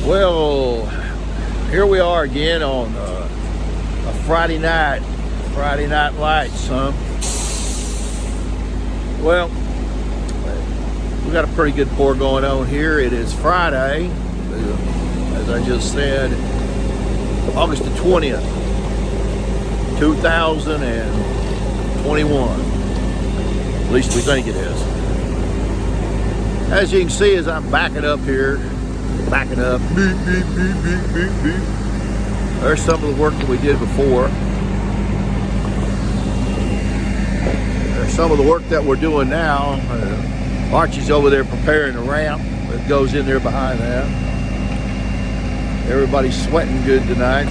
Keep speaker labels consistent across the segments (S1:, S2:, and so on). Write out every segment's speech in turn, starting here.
S1: Well, here we are again on a Friday night lights, huh? Well, we got a pretty good pour going on here. It is Friday, as I just said, August the 20th, 2021. At least we think it is. As you can see, as I'm backing up here, beep, beep, beep, beep, beep, beep. There's some of the work that we did before. There's some of the work that we're doing now. Archie's over there preparing the ramp that goes in there behind that. Everybody's sweating good tonight.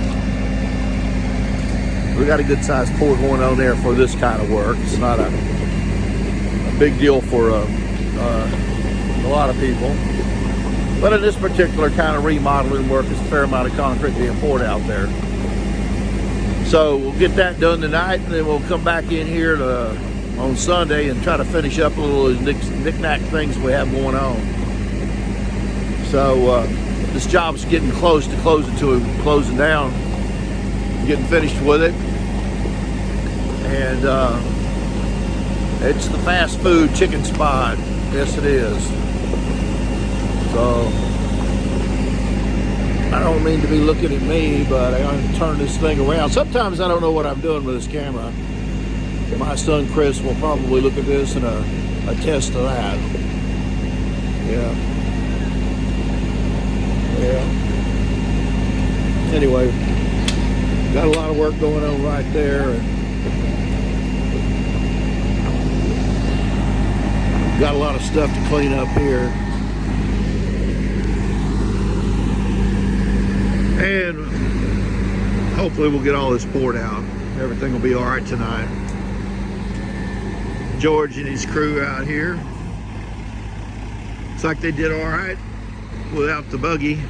S1: We got a good sized pour going on there for this kind of work. It's not a big deal for a lot of people. But in this particular kind of remodeling work, it's a fair amount of concrete being poured out there. So we'll get that done tonight, and then we'll come back in here on Sunday and try to finish up a little of those knick-knack things we have going on. So this job's getting close to closing down, getting finished with it. And it's the fast food chicken spot. Yes, it is. So, I don't mean to be looking at me, but I gotta turn this thing around. Sometimes I don't know what I'm doing with this camera. My son Chris will probably look at this and attest to that. Yeah. Anyway, got a lot of work going on right there. And got a lot of stuff to clean up here. And hopefully we'll get all this poured out. Everything will be all right tonight. George and his crew out here. Looks like they did all right without the buggy.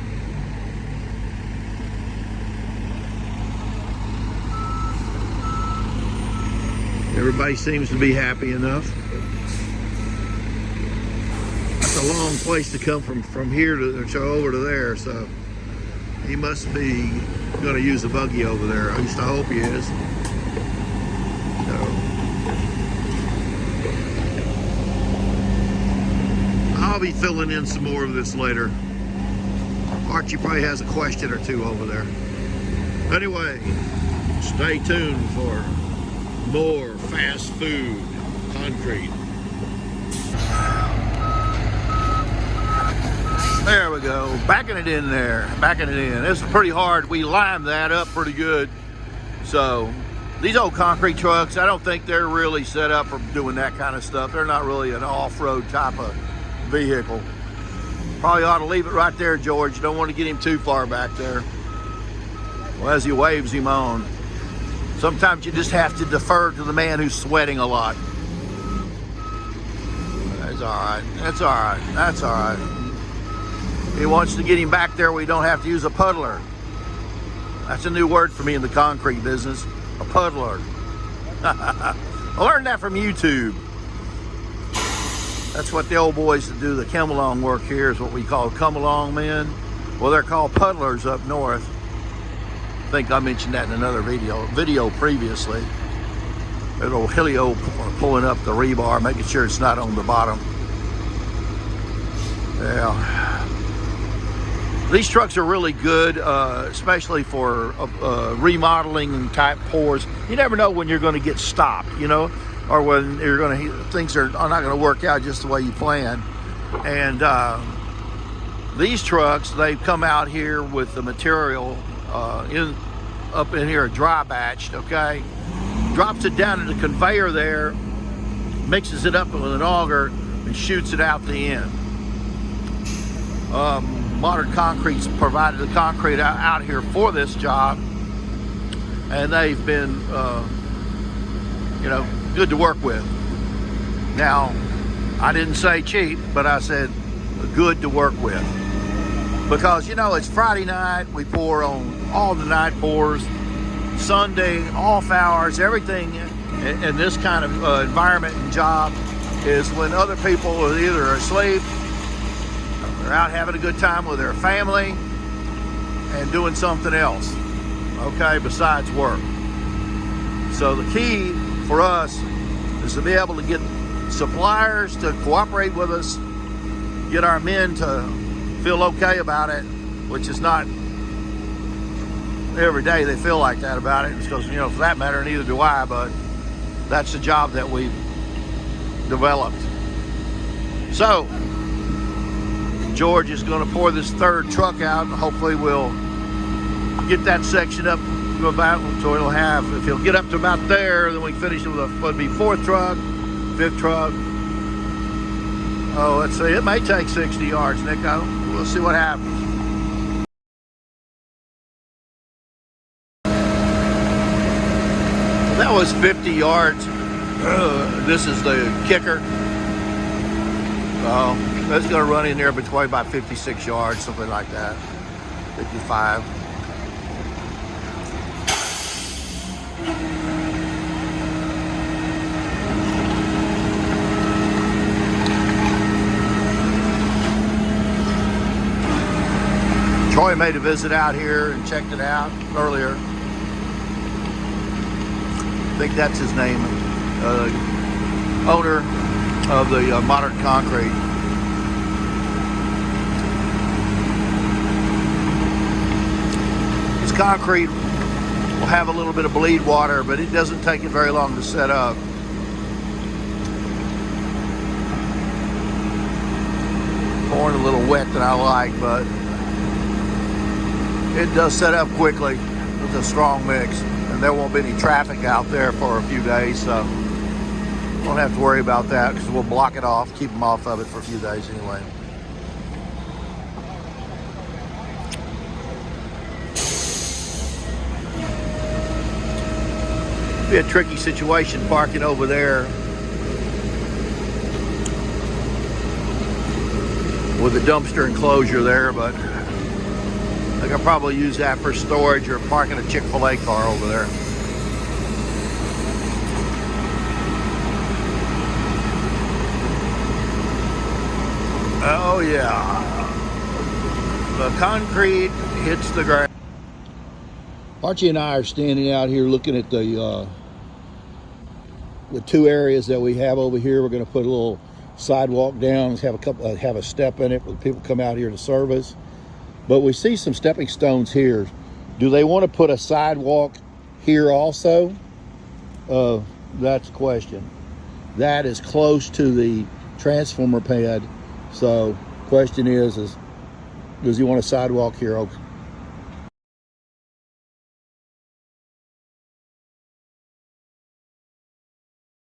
S1: Everybody seems to be happy enough. That's a long place to come from here to over to there, so he must be going to use the buggy over there. At least I hope he is. So, I'll be filling in some more of this later. Archie probably has a question or two over there. Anyway, stay tuned for more fast food concrete. There we go, backing it in there, backing it in. This is pretty hard. We limed that up pretty good. So these old concrete trucks, I don't think they're really set up for doing that kind of stuff. They're not really an off-road type of vehicle. Probably ought to leave it right there, George. You don't want to get him too far back there. Well, as he waves him on. Sometimes you just have to defer to the man who's sweating a lot. That's all right, that's all right, that's all right. He wants to get him back there where we don't have to use a puddler. That's a new word for me in the concrete business, a puddler. I learned that from YouTube. That's what the old boys that do the come-along work here is what we call come-along men. Well, they're called puddlers up north. I think I mentioned that in another video previously. Little helio pulling up the rebar, making sure it's not on the bottom. Yeah. These trucks are really good, especially for remodeling type pours. You never know when you're going to get stopped, you know, or when things are not going to work out just the way you plan. And these trucks, they've come out here with the material up in here, dry batched, okay? Drops it down in the conveyor there, mixes it up with an auger, and shoots it out the end. Modern Concrete's provided the concrete out here for this job, and they've been, you know, good to work with. Now, I didn't say cheap, but I said good to work with. Because, you know, it's Friday night, we pour on all the night pours, Sunday, off hours, everything in this kind of environment and job is when other people are either asleep, they're out having a good time with their family, and doing something else, okay, besides work. So the key for us is to be able to get suppliers to cooperate with us, get our men to feel okay about it, which is not every day they feel like that about it. It's because, you know, for that matter, neither do I, but that's the job that we've developed. So George is going to pour this third truck out, and hopefully we'll get that section up to about, so it'll have, if he'll get up to about there, then we can finish it with would be fourth truck, fifth truck. Oh, let's see, it may take 60 yards, Nico. We'll see what happens. That was 50 yards. This is the kicker. That's going to run in there between about 56 yards, something like that. 55. Troy made a visit out here and checked it out earlier. I think that's his name. Owner of the Modern Concrete. This concrete will have a little bit of bleed water, but it doesn't take it very long to set up. Pouring a little wet than I like, but it does set up quickly with a strong mix, and there won't be any traffic out there for a few days, so won't have to worry about that because we'll block it off, keep them off of it for a few days anyway. Be a tricky situation parking over there with a dumpster enclosure there, but I think I'll probably use that for storage or parking a Chick-fil-A car over there. Oh yeah, the concrete hits the ground. Archie and I are standing out here looking at the two areas that we have over here. We're going to put a little sidewalk down, have a step in it where people come out here to service. But we see some stepping stones here. Do they want to put a sidewalk here also? That's the question. That is close to the transformer pad. So question is does he want a sidewalk here?